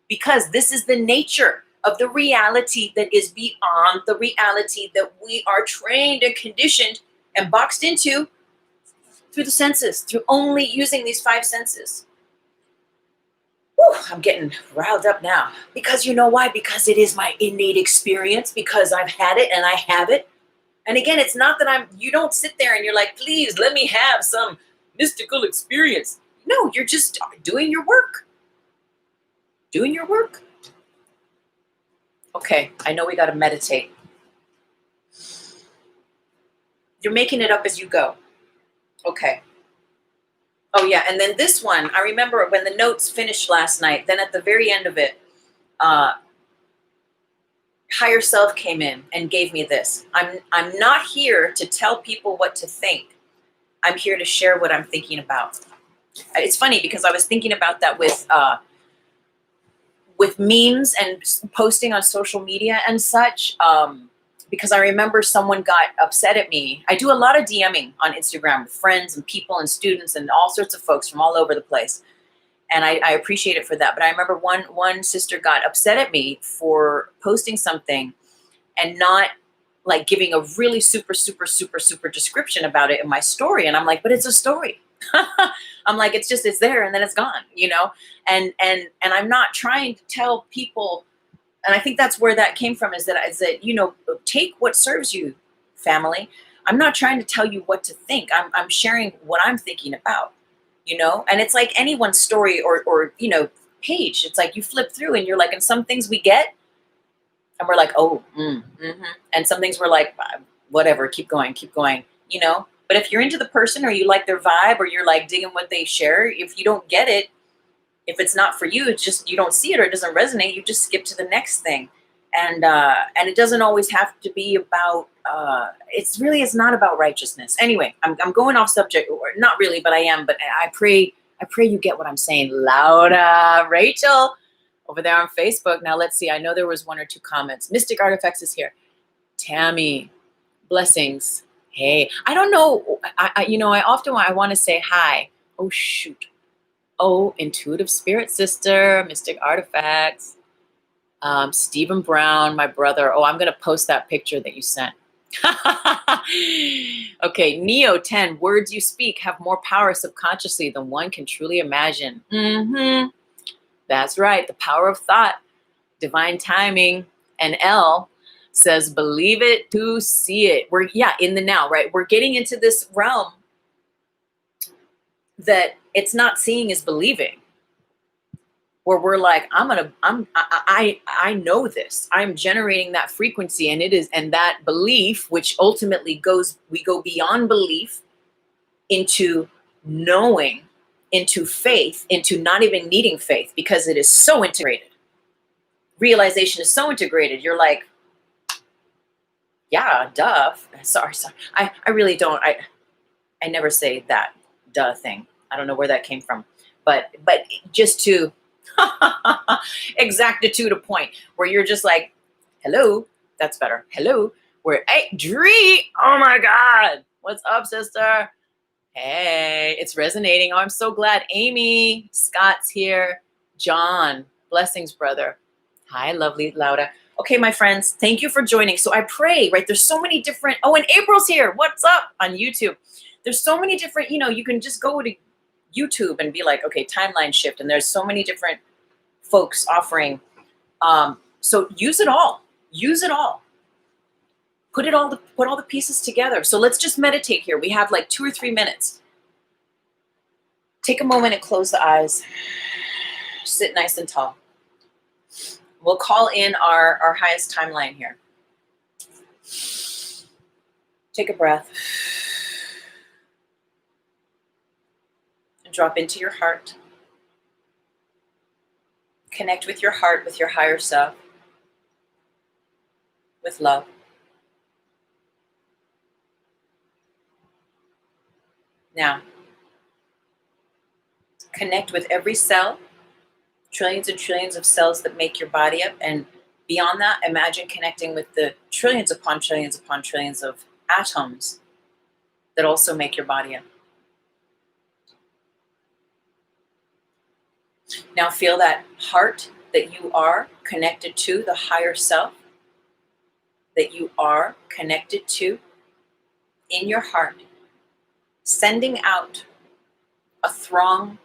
because this is the nature of the reality that is beyond the reality that we are trained and conditioned and boxed into through the senses, through only using these 5 senses. Whew, I'm getting riled up now. Because you know why? Because it is my innate experience, because I've had it and I have it. And again, it's not that you don't sit there and you're like, please let me have some mystical experience. No, you're just doing your work. Doing your work. Okay, I know we got to meditate. You're making it up as you go. Okay. Oh yeah, and then this one, I remember when the notes finished last night, then at the very end of it, higher self came in and gave me this. I'm not here to tell people what to think. I'm here to share what I'm thinking about. It's funny because I was thinking about that with memes and posting on social media and such. Because I remember someone got upset at me. I do a lot of DMing on Instagram with friends and people and students and all sorts of folks from all over the place. And I appreciate it for that. But I remember one sister got upset at me for posting something and not giving a really super description about it in my story. And I'm like, but it's a story. I'm like, it's there and then it's gone, and I'm not trying to tell people. And I think that's where that came from is that, take what serves you, family. I'm not trying to tell you what to think. I'm sharing what I'm thinking about, and it's like anyone's story or page. It's like you flip through and you're like, and some things we get and we're like, oh, and some things we're like, whatever, keep going. But if you're into the person or you like their vibe or you're like digging what they share, if you don't get it, if it's not for you, it's just you don't see it or it doesn't resonate, you just skip to the next thing. And it doesn't always have to be about, it's not about righteousness. Anyway, I'm going off subject, or not really, but I am. But I pray you get what I'm saying. Louder, Rachel, over there on Facebook. Now let's see. I know there was 1 or 2 comments. Mystic Artifacts is here. Tammy, blessings. Hey, I don't know. I often want to say hi. Oh shoot. Oh, Intuitive Spirit Sister, Mystic Artifacts. Stephen Brown, my brother. Oh, I'm going to post that picture that you sent. Okay, Neo 10. Words you speak have more power subconsciously than one can truly imagine. That's right. The power of thought, divine timing, and L says, believe it to see it. We're in the now, right? We're getting into this realm that it's not seeing is believing, where we're like, I know this, I'm generating that frequency, and it is, and that belief, which ultimately we go beyond belief into knowing, into faith, into not even needing faith, because it is so integrated. Realization is so integrated. You're like, yeah, duh. Sorry. I really don't. I never say that duh thing. I don't know where that came from, but just to exactitude a point where you're just like, hello, that's better. Hello, where, hey, Dree, oh my God, what's up, sister? Hey, it's resonating. Oh, I'm so glad. Amy, Scott's here. John, blessings, brother. Hi, lovely Lauda. Okay, my friends, thank you for joining. So I pray, right? There's so many different, oh, and April's here. What's up on YouTube? There's so many different, you can just go to YouTube and be like, okay, timeline shift. And there's so many different folks offering. So use it all. Use it all. Put all the pieces together. So let's just meditate here. We have like 2 or 3 minutes. Take a moment and close the eyes. Sit nice and tall. We'll call in our highest timeline here. Take a breath. And drop into your heart. Connect with your heart, with your higher self, with love. Now, connect with every cell, trillions and trillions of cells that make your body up. And beyond that, imagine connecting with the trillions upon trillions upon trillions of atoms that also make your body up. Now feel that heart that you are connected to, the higher self that you are connected to in your heart, sending out a throng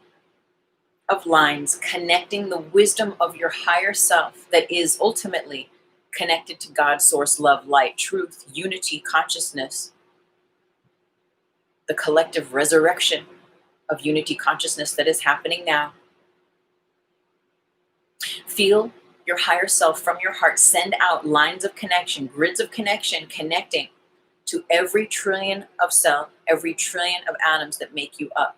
of lines connecting the wisdom of your higher self that is ultimately connected to God, source, love, light, truth, unity, consciousness, the collective resurrection of unity consciousness that is happening now. Feel your higher self from your heart send out lines of connection, grids of connection, connecting to every trillion of cell, every trillion of atoms that make you up.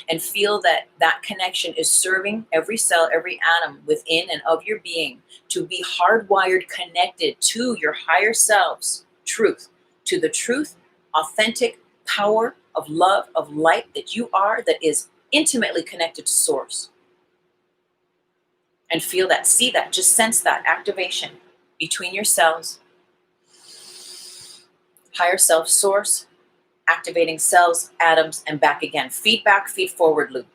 And feel that that connection is serving every cell, every atom within and of your being to be hardwired connected to your higher self's truth, to the truth, authentic power of love, of light that you are, that is intimately connected to source. And feel that, see that, just sense that activation between your cells, higher self, source, activating cells, atoms, and back again. Feedback, feed forward loop.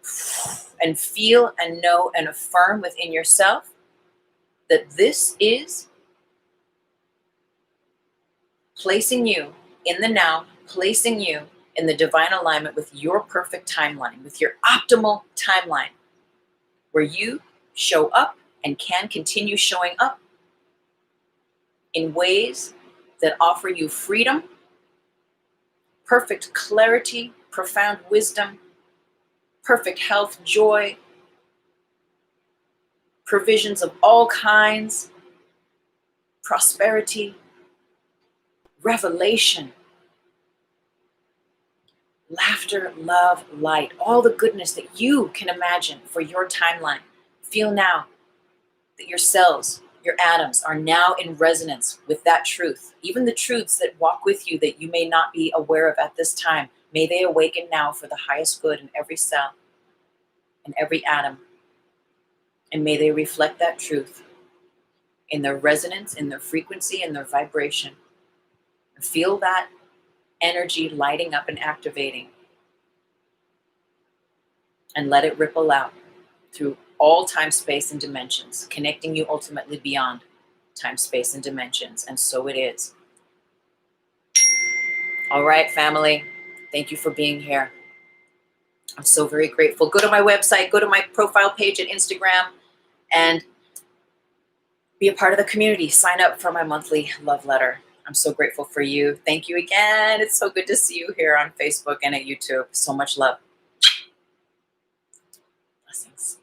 And feel and know and affirm within yourself that this is placing you in the now, placing you in the divine alignment with your perfect timeline, with your optimal timeline, where you show up and can continue showing up in ways that offer you freedom, perfect clarity, profound wisdom, perfect health, joy, provisions of all kinds, prosperity, revelation, laughter, love, light, all the goodness that you can imagine for your timeline. Feel now that your cells, your atoms are now in resonance with that truth. Even the truths that walk with you that you may not be aware of at this time, may they awaken now for the highest good in every cell, in every atom. And may they reflect that truth in their resonance, in their frequency, in their vibration. Feel that energy lighting up and activating. And let it ripple out through all time, space, and dimensions, connecting you ultimately beyond time, space, and dimensions. And so it is. All right, family. Thank you for being here. I'm so very grateful. Go to my website, go to my profile page at Instagram, and be a part of the community. Sign up for my monthly love letter. I'm so grateful for you. Thank you again. It's so good to see you here on Facebook and at YouTube. So much love. Blessings.